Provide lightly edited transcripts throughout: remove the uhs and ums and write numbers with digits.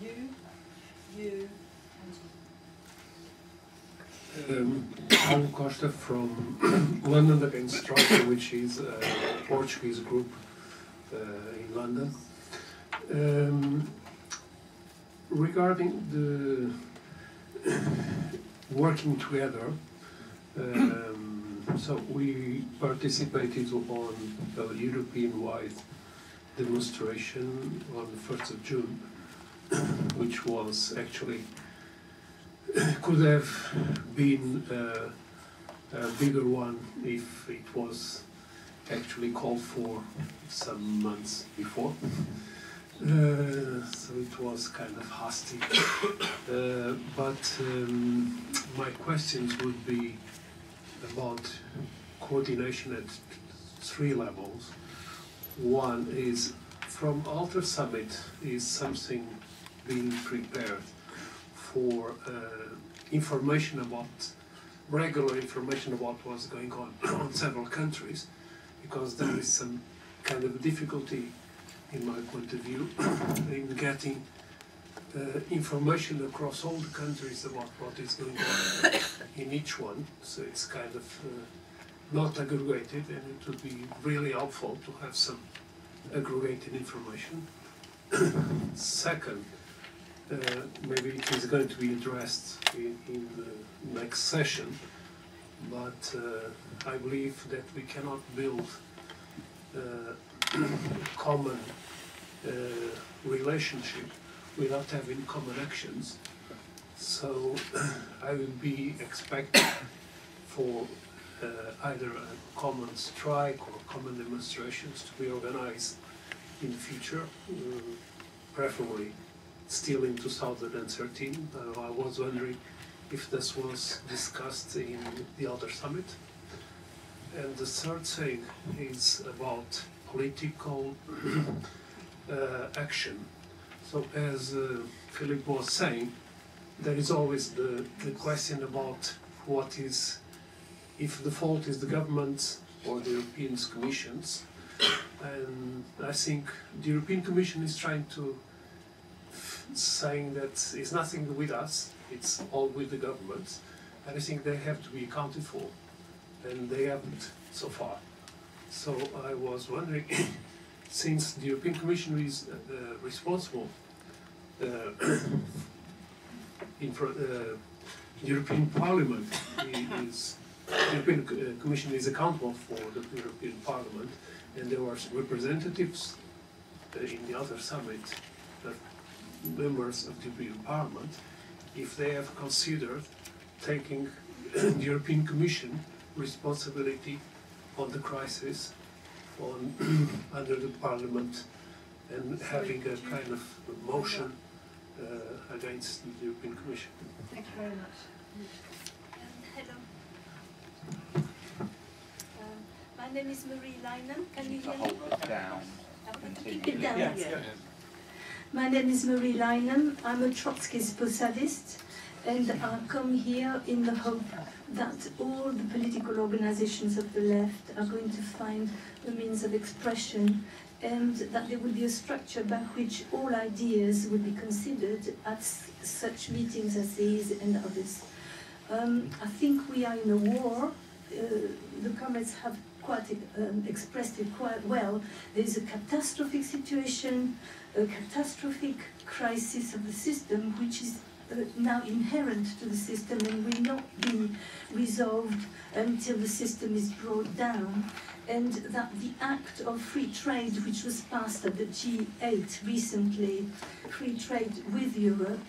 you, Paulo Costa from London Against Troika, which is a Portuguese group in London. Regarding the working together, so we participated on a European-wide demonstration on the 1st of June, which was actually could have been a bigger one if it was actually called for some months before. So it was kind of hasty. But my questions would be about coordination at 3 levels. One is, from Alter Summit, is something being prepared for information about, regular information about what's going on in several countries, because there is some kind of difficulty, in my point of view, in getting information across all the countries about what is going on in each one. So it's kind of not aggregated, and it would be really helpful to have some aggregated information. Second, maybe it is going to be addressed in the next session, but I believe that we cannot build common relationship without having common actions. So I would be expecting for either a common strike or common demonstrations to be organized in the future, preferably still in 2013. I was wondering if this was discussed in the other summit. And the third thing is about political action. So as Philip was saying, there is always the question about what is, if the fault is the government or the European Commission's. And I think the European Commission is trying to saying that it's nothing with us, it's all with the government, and I think they have to be accounted for, and they haven't so far. So I was wondering, since the European Commission is responsible, the European Parliament is, the European Commission is accountable for the European Parliament, and there were representatives in the other summit, members of the European Parliament, if they have considered taking the European Commission responsibility on the crisis on under the Parliament and having a kind of motion against the European Commission. Thank you very much. Hello. My name is Marie Leinen. Can you hear me? Hold it down. Keep it down. Yes. Yeah. My name is Marie Leinen. I'm a Trotskyist posadist, and I come here in the hope that all the political organizations of the left are going to find a means of expression, and that there will be a structure by which all ideas will be considered at such meetings as these and others. I think we are in a war. The comrades have quite expressed it quite well. There is a catastrophic situation, a catastrophic crisis of the system, which is now inherent to the system and will not be resolved until the system is brought down, and that the act of free trade, which was passed at the G8 recently, free trade with Europe,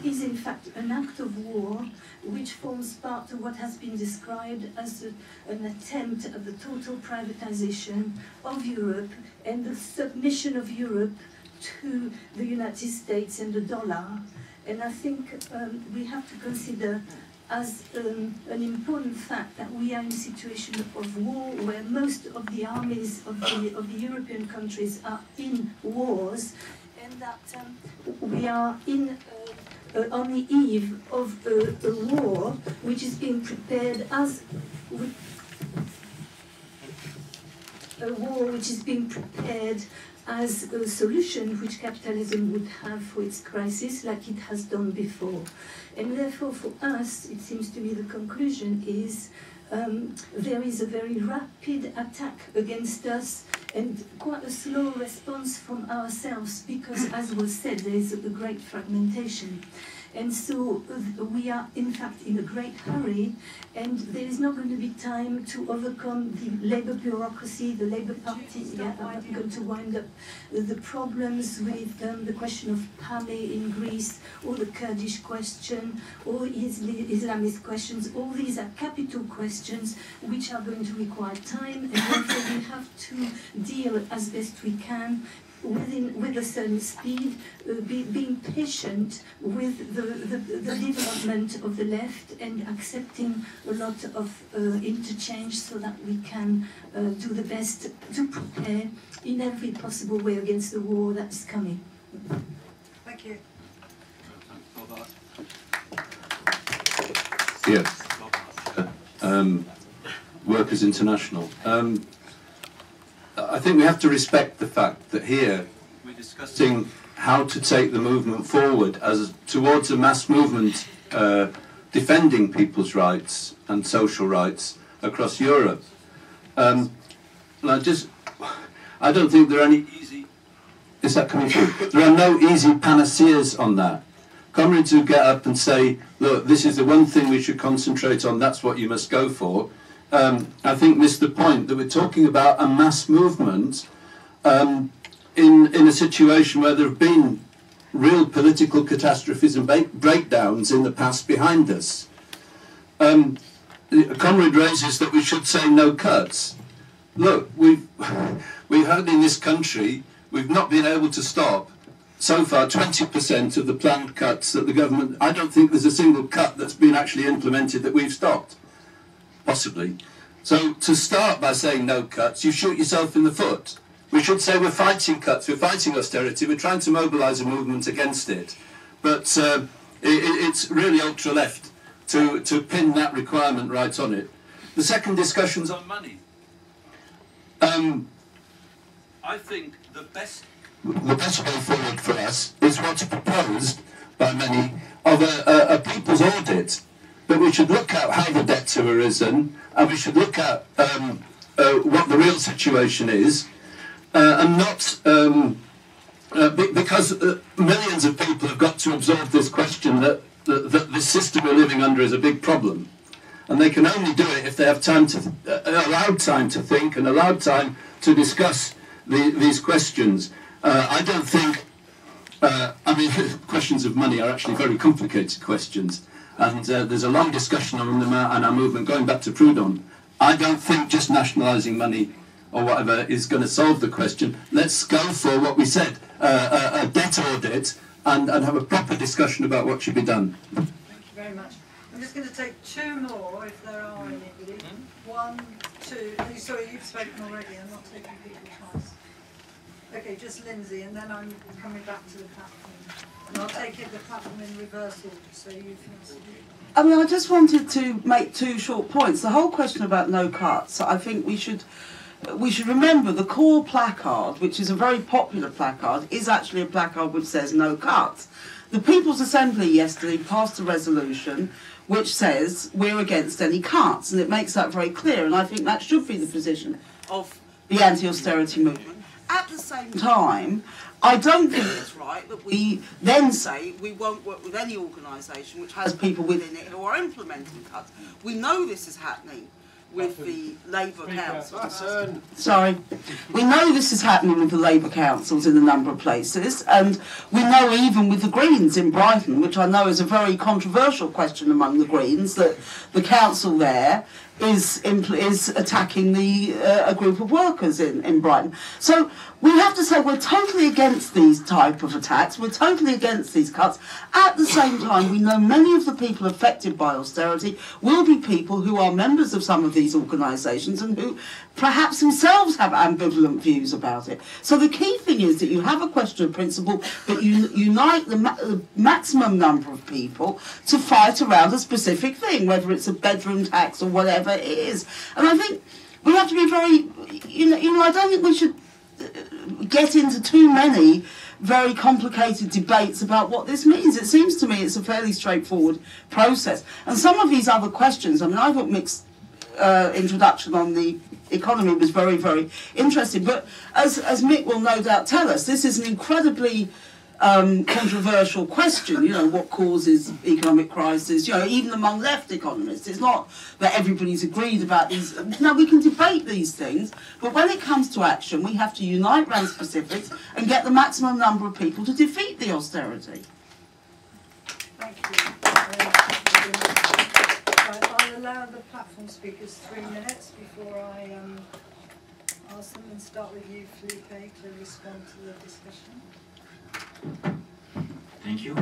is in fact an act of war which forms part of what has been described as an attempt at the total privatization of Europe and the submission of Europe to the United States and the dollar. And I think we have to consider as an important fact that we are in a situation of war where most of the armies of the European countries are in wars, and that we are on the eve of a war which is being prepared as as a solution which capitalism would have for its crisis, like it has done before. And therefore, for us, it seems to me the conclusion is there is a very rapid attack against us and quite a slow response from ourselves because, as was said, there is a great fragmentation. And so we are, in fact, in a great hurry, and there is not going to be time to overcome the Labour bureaucracy, the Labour Party. Yeah, I'm going to wind up the problems with the question of Pame in Greece, or the Kurdish question, or Islamist questions. All these are capital questions which are going to require time, and therefore we have to deal as best we can with a certain speed, being patient with the development of the left and accepting a lot of interchange so that we can do the best to prepare in every possible way against the war that's coming. Thank you. Yes. Workers International. I think we have to respect the fact that here we're discussing how to take the movement forward as towards a mass movement defending people's rights and social rights across Europe. And I don't think there are any easy. Is that coming through? There are no easy panaceas on that. Comrades who get up and say, "Look, this is the one thing we should concentrate on. That's what you must go for." I think missed the point that we're talking about a mass movement in a situation where there have been real political catastrophes and breakdowns in the past behind us. A comrade raises that we should say no cuts. Look, we've had in this country, we've not been able to stop so far 20% of the planned cuts that the government, I don't think there's a single cut that's been actually implemented that we've stopped. Possibly. So to start by saying no cuts, you shoot yourself in the foot. We should say we're fighting cuts, we're fighting austerity, we're trying to mobilise a movement against it. But it's really ultra-left to pin that requirement right on it. The second discussion's on money. I think the best way forward for us is what's proposed by many of a people's audit. That we should look at how the debts have arisen, and we should look at what the real situation is, and not because millions of people have got to absorb this question that the system we're living under is a big problem, and they can only do it if they have time to allowed time to think and allowed time to discuss these questions. I don't think. I mean, questions of money are actually very complicated questions. And there's a long discussion on them and our movement going back to Proudhon. I don't think just nationalising money or whatever is going to solve the question. Let's go for what we said, a debt audit, and have a proper discussion about what should be done. Thank you very much. I'm just going to take two more, if there are anybody. One, two. Oh, sorry, you've spoken already. I'm not taking people twice. Okay, just Lindsay, and then I'm coming back to the platform. And I'll take it the platform in reverse order, so you can... I mean, I just wanted to make two short points. The whole question about no cuts, I think we should remember the core placard, which is a very popular placard, is actually a placard which says no cuts. The People's Assembly yesterday passed a resolution which says we're against any cuts, and it makes that very clear, and I think that should be the position of the anti-austerity movement. At the same time, I don't think it's right that we then say we won't work with any organisation which has people within it who are implementing cuts. We know this is happening with the Labour councils. Sorry. We know this is happening with the Labour councils in a number of places, and we know even with the Greens in Brighton, which I know is a very controversial question among the Greens, that the council there is attacking a group of workers in Brighton. So we have to say we're totally against these type of attacks, we're totally against these cuts. At the same time, we know many of the people affected by austerity will be people who are members of some of these organisations and who perhaps themselves have ambivalent views about it. So the key thing is that you have a question of principle, but you unite the maximum number of people to fight around a specific thing, whether it's a bedroom tax or whatever it is. And I think we have to be very, I don't think we should get into too many very complicated debates about what this means. It seems to me it's a fairly straightforward process. And some of these other questions, I mean, I thought Mick's introduction on the economy was very, very interesting. But as Mick will no doubt tell us, this is an incredibly controversial question, you know, what causes economic crisis, you know, even among left economists. It's not that everybody's agreed about these. Now, we can debate these things, but when it comes to action, we have to unite around specifics and get the maximum number of people to defeat the austerity. Thank you. I'll allow the platform speakers 3 minutes before I ask them, and start with you, Felipe, to respond to the discussion. Thank you.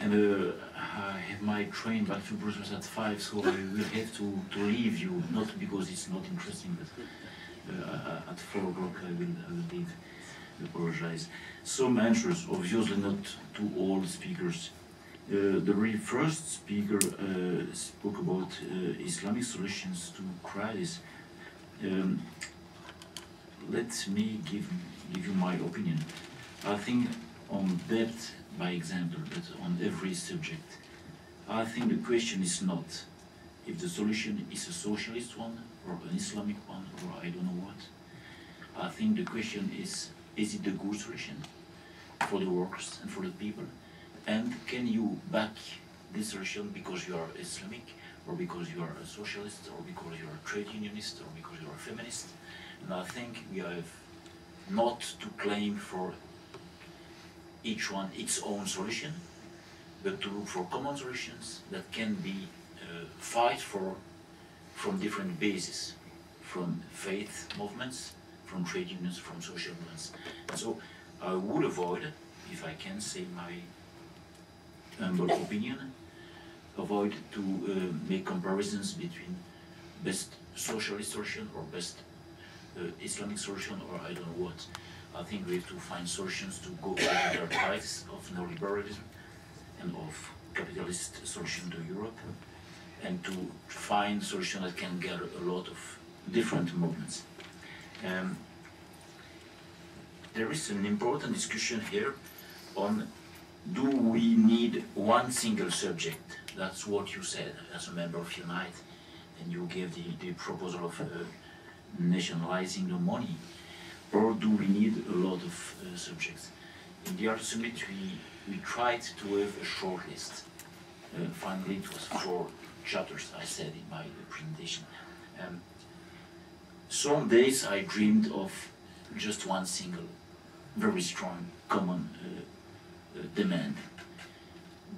And I have my train back to Brussels at 5, so I will have to leave you, not because it's not interesting, but at 4 o'clock I will leave. I apologize. Some answers, obviously not to all speakers. The very first speaker spoke about Islamic solutions to crisis. Let me give you my opinion. I think on debt, by example, but on every subject, I think the question is not if the solution is a socialist one or an Islamic one or I don't know what. I think the question is it a good solution for the workers and for the people? And can you back this solution because you are Islamic, or because you are a socialist, or because you are a trade unionist, or because you are a feminist? And I think we have not to claim for each one its own solution, but to look for common solutions that can be fight for from different bases, from faith movements, from trade unions, from social movements. And so I would avoid, if I can say my humble opinion, avoid to make comparisons between best socialist solution or best Islamic solution or I don't know what. I think we have to find solutions to go over the ties of neoliberalism and of capitalist solution to Europe, and to find solutions that can gather a lot of different movements. There is an important discussion here on, do we need one single subject? That's what you said as a member of Unite, and you gave the proposal of nationalizing the money. Or do we need a lot of subjects? In the Art Summit, we tried to have a short list. Finally, it was 4 chapters, I said in my presentation. Some days I dreamed of just one single, very strong, common demand.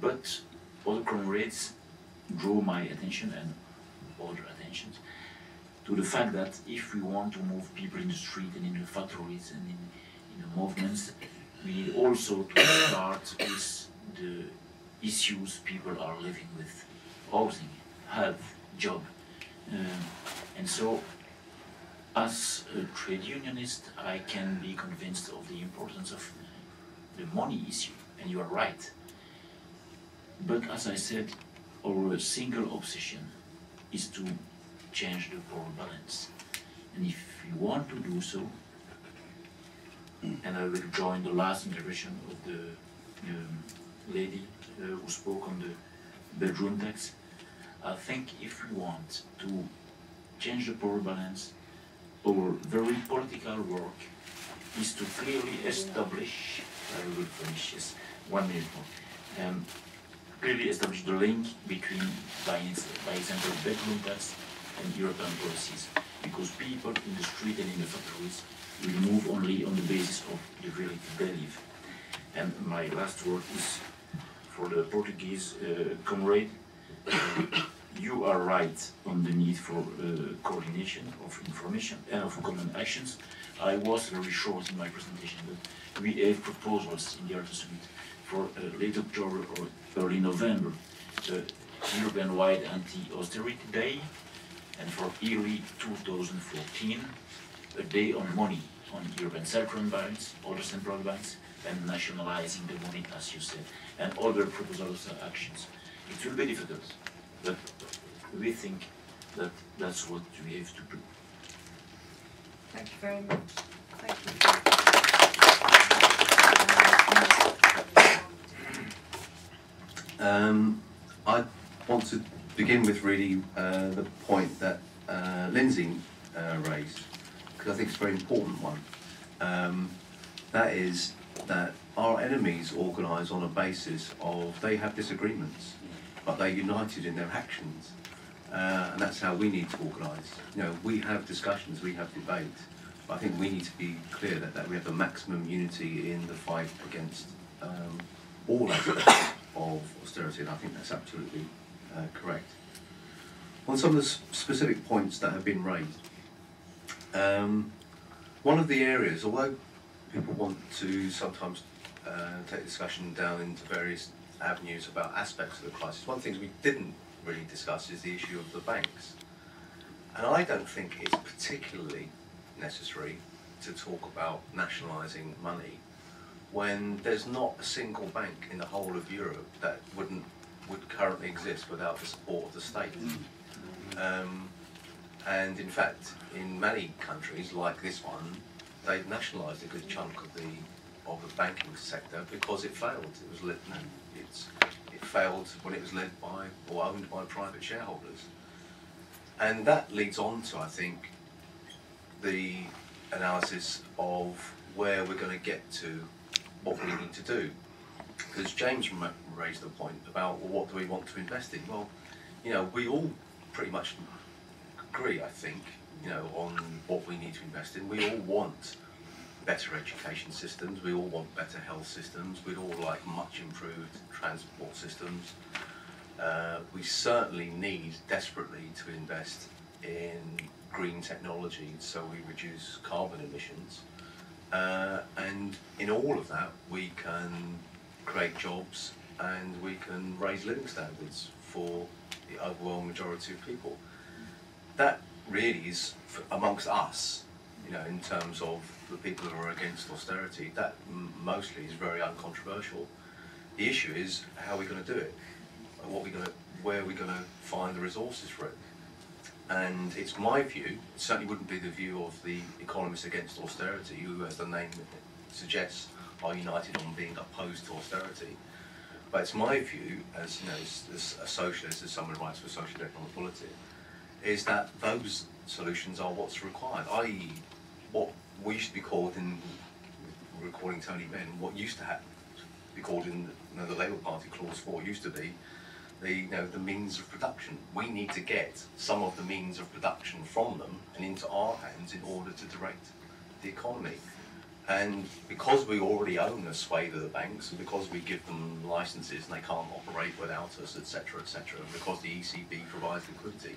But other comrades drew my attention and other attentions to the fact that if we want to move people in the street and in the factories and in the movements, we need also to start with the issues people are living with: housing, health, job. And so, as a trade unionist, I can be convinced of the importance of the money issue, and you are right. But as I said, our single obsession is to change the power balance. And if we want to do so, and I will join the last intervention of the lady who spoke on the bedroom tax, I think if we want to change the power balance, our very political work is to clearly establish, I will finish this 1 minute more, clearly establish the link between, by example, bedroom tax and European policies, because people in the street and in the factories will move only on the basis of the reality they live. And my last word is for the Portuguese comrade. You are right on the need for coordination of information and of common actions. I was very short in my presentation, but we have proposals in the Art Summit for late October or early November, the European-wide anti-austerity day, and for early 2014, a day on money, on European central banks, other central banks, and nationalizing the money, as you said, and other proposals and actions. It will be difficult, but we think that that's what we have to do. Thank you very much. Thank you. I want to begin with really the point that Lindsay raised, because I think it's a very important one. That is that our enemies organise on a basis of they have disagreements, but they're united in their actions. And that's how we need to organise. You know, we have discussions, we have debate, but I think we need to be clear that we have the maximum unity in the fight against all aspects of austerity, and I think that's absolutely correct. On some of the specific points that have been raised, one of the areas, although people want to sometimes take discussion down into various avenues about aspects of the crisis, one of the things we didn't really discuss is the issue of the banks. And I don't think it's particularly necessary to talk about nationalising money when there's not a single bank in the whole of Europe that would currently exist without the support of the state. And in fact, in many countries like this one, they've nationalised a good chunk of the banking sector because it failed. It failed when it was led by or owned by private shareholders. And that leads on to, I think, the analysis of where we're going to get to, what we need to do. Because James raised the point about, well, what do we want to invest in? Well, you know, we all pretty much agree, I think, you know, on what we need to invest in. We all want better education systems, we all want better health systems, we'd all like much improved transport systems. We certainly need desperately to invest in green technology so we reduce carbon emissions. And in all of that, we can create jobs and we can raise living standards for the overwhelming majority of people. That really is, amongst us, you know, in terms of the people who are against austerity, that mostly is very uncontroversial. The issue is how are we going to do it? Where are we going to find the resources for it? And it's my view, it certainly wouldn't be the view of the economists against austerity, who, as the name suggests, are united on being opposed to austerity. But it's my view, as you know, as a socialist, as someone who writes for social economic bulletin, is that those solutions are what's required, i.e. what we used to be called in recording Tony Benn, what used to be called in the Labour Party Clause 4 used to be the means of production. We need to get some of the means of production from them and into our hands in order to direct the economy. And because we already own a swathe of the banks, and because we give them licenses and they can't operate without us, etc., and because the ECB provides liquidity,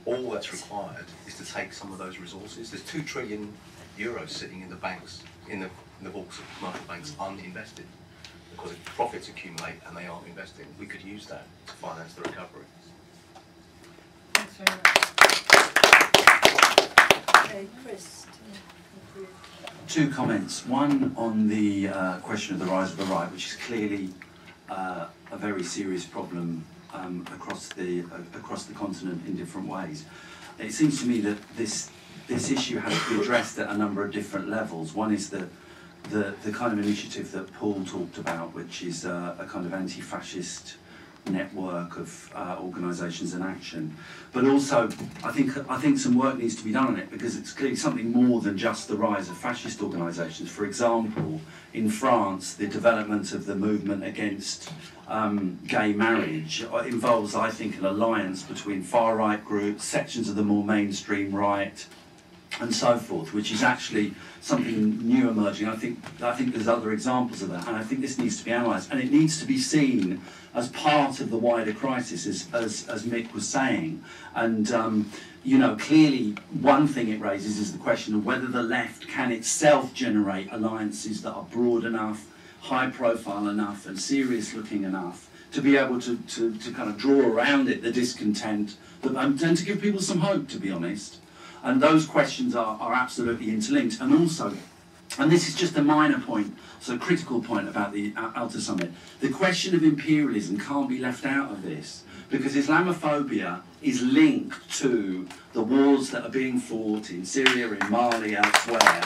all that's required is to take some of those resources. There's €2 trillion sitting in the banks, in the books of commercial banks, uninvested, because profits accumulate and they aren't investing. We could use that to finance the recovery. Thanks very much. Okay, Chris. Two comments. One on the question of the rise of the right, which is clearly a very serious problem across the continent in different ways. It seems to me that this issue has to be addressed at a number of different levels. One is the kind of initiative that Paul talked about, which is a kind of anti-fascist network of organisations and action. But also, I think some work needs to be done on it, because it's clearly something more than just the rise of fascist organisations. For example, in France, the development of the movement against gay marriage involves, I think, an alliance between far-right groups, sections of the more mainstream right, and so forth, which is actually something new emerging. I think there's other examples of that, and I think this needs to be analysed, and it needs to be seen as part of the wider crisis, as Mick was saying. And you know, clearly one thing it raises is the question of whether the left can itself generate alliances that are broad enough, high profile enough, and serious looking enough to be able to kind of draw around it the discontent, and to give people some hope, to be honest. And those questions are absolutely interlinked. And also, and this is just a minor point, so a critical point about the Alta Summit, the question of imperialism can't be left out of this, because Islamophobia is linked to the wars that are being fought in Syria, in Mali, elsewhere,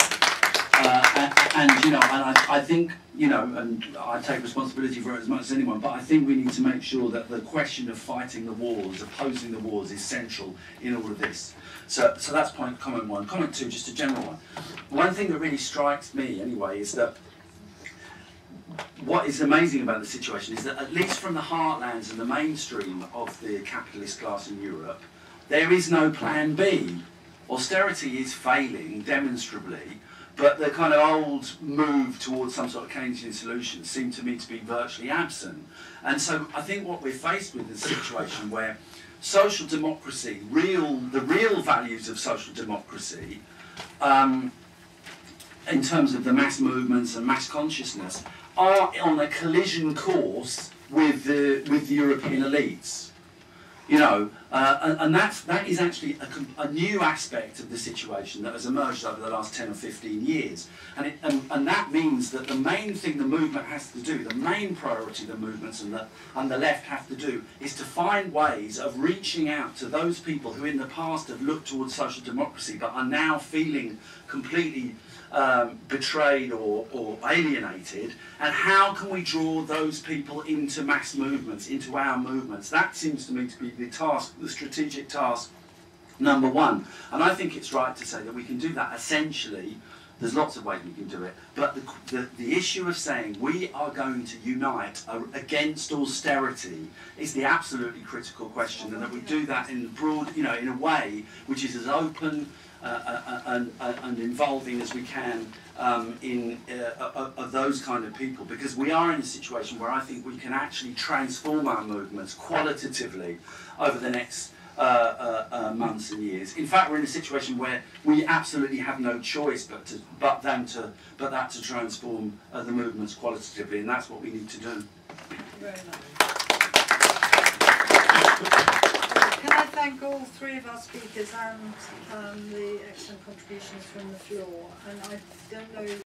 And you know, and I think, you know, and I take responsibility for it as much as anyone, but I think we need to make sure that the question of fighting the wars, opposing the wars, is central in all of this. So that's comment one. Comment two, just a general one. One thing that really strikes me, anyway, is that what is amazing about the situation is that, at least from the heartlands and the mainstream of the capitalist class in Europe, there is no plan B. Austerity is failing demonstrably, but the kind of old move towards some sort of Keynesian solution seemed to me to be virtually absent. And so I think what we're faced with is a situation where social democracy, the real values of social democracy, in terms of the mass movements and mass consciousness, are on a collision course with the European elites. You know, and that is actually a new aspect of the situation that has emerged over the last 10 or 15 years. And that means that the main thing the movement has to do, the main priority the movements and the left have to do, is to find ways of reaching out to those people who in the past have looked towards social democracy but are now feeling completely betrayed or alienated, and how can we draw those people into mass movements, into our movements? That seems to me to be the task, the strategic task number one. And I think it's right to say that we can do that essentially. There's lots of ways we can do it, but the issue of saying we are going to unite against austerity is the absolutely critical question, and that we do that in broad, you know, in a way which is as open and involving as we can of those kind of people, because we are in a situation where I think we can actually transform our movements qualitatively over the next months and years. In fact, we're in a situation where we absolutely have no choice but that to transform the movements qualitatively, and that's what we need to do. Thank you very much. Can I thank all three of our speakers and the excellent contributions from the floor? And I don't know